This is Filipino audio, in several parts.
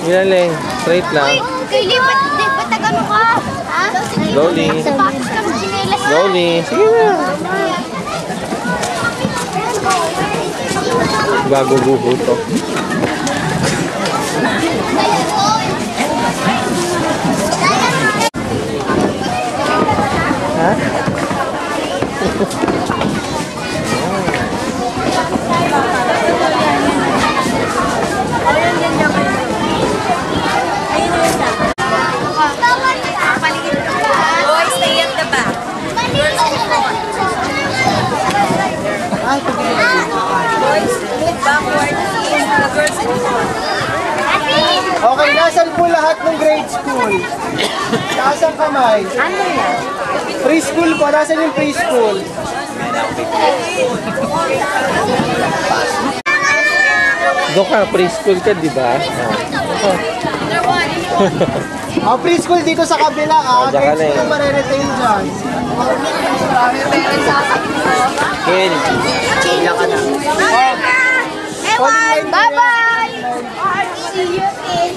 Ilaling. Straight lang. Kayli, ba't nagano ka? Ha? Slowly. Slowly. Sige na. Bago buho to. Ha? Okay, nasan po lahat ng grade school? Taas ang kamay. Ano yan? Preschool po, nasan yung preschool? Doon ka, preschool ka, di ba? Preschool dito sa kabila grade school ang mariretain dyan. Ken, Chila ka na. Ewan! Bye-bye! See you in.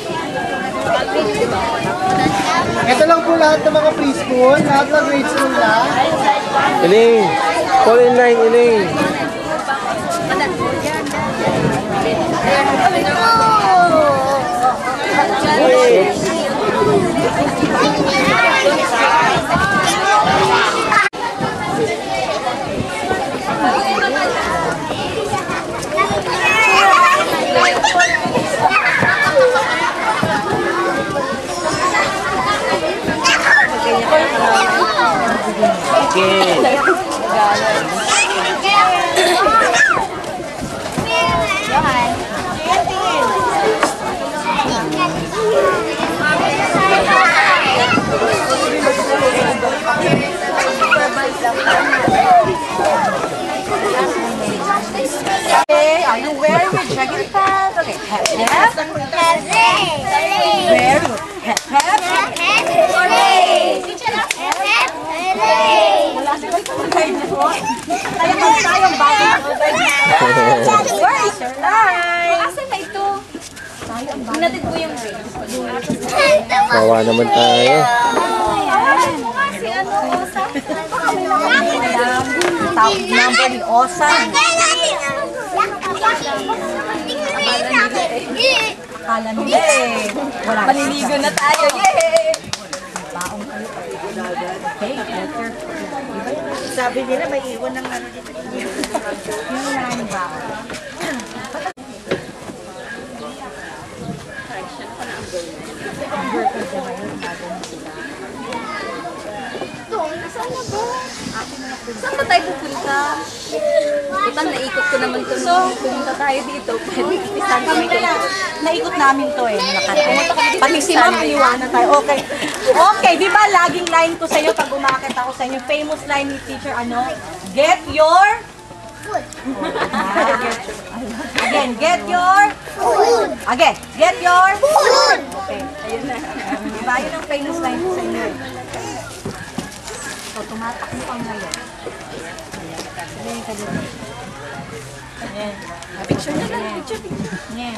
Ito lang po lahat ng mga preschool, lahat ng grade school na. Iling, fall in line, Iling. Wait. Are you wearing your jogging pants? Okay. Hep, hep. Very good. Hep, hep. Wala siya tayong bagay. Where is your line? Asan na ito? Hinatid ko yung ring. Kawa naman tayo. Si ano, Osa? Tawag number ni Osa. Akala nila wala. Maliligo na tayo. Yay! Baong kayo. Okay, better. Sabi nila may iwan ng ano dito. Yung maraming baong. Saan ba tayo pupunta? Total, naikot ko naman ito. So, pumunta tayo dito. Pwede ipisan kami kayo. Naikot namin to Pati si Ma'am iniwanan tayo. Okay. Okay, di ba laging line ko sa inyo pag umakit ako sa inyo, famous line ni teacher, ano? Get your food. Again, get your food. Again, get your food. Okay, ayun na. Diba, yun ang famous line ko sa inyo. So, tumatak mo pang ngayon. Sabihin ka dito. Ayan. Picture na lang. Picture. Ayan.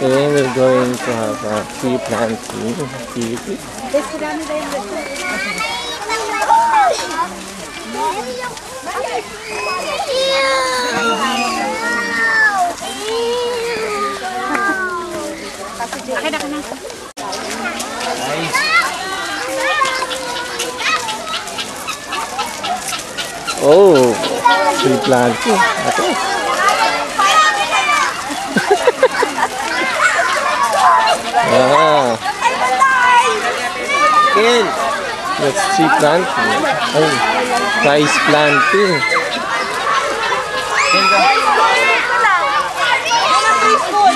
Today we're going to have a tree planting activity. Oh, tree planting. Okay. Ken, that's tree planting. Oh, rice planting. Preschool.